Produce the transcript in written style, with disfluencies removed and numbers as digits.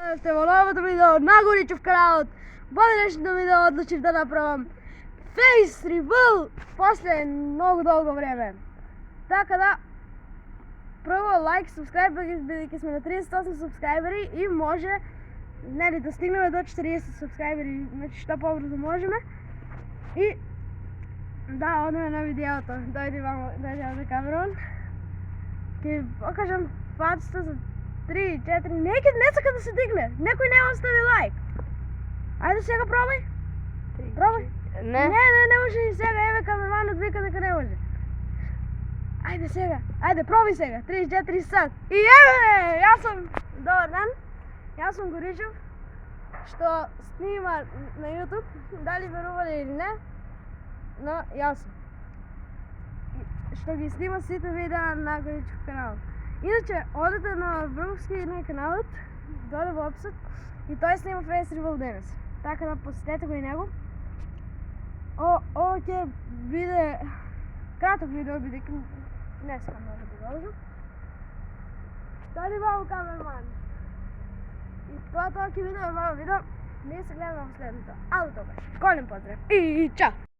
Сте во новото видео на Горичов каналот. Во денешното видео одлучив да направам face reveal после многу долго време. Така да прво лайк, субскрайб, бидејќи сме на 38 субскрайбери и може нели да стигнеме до 40 субскрайбери, значи што побрзо можеме. И да, одеме на видеото. Дојди мамо, дојди за камерон. Ќе покажам фацата за 3, 4, не сака да се дигне. Некој не остави лайк. Ајде сега пробај. Пробај. Не може и сега. Еве камерманот вика дека не може. Ајде сега. Ајде пробај сега. 3, 4 сат. И еве, јас сум добар ден. Јас сум Горичов што снима на YouTube. Дали верувале или не, но јас сум. Што ги снима сите видеа на Горичов канал. Иначе, одете на Врбовски каналот, доле во описот, и тој снима face reveal денес. Така да посетете го и него. Ово ќе биде краток видео, бидејќи не сакам да го продолжам. Дојди мамо камерман. И тоа ќе биде во ново видео. Ние се гледаме во следното. Ало добре. Голем поздрав и чао!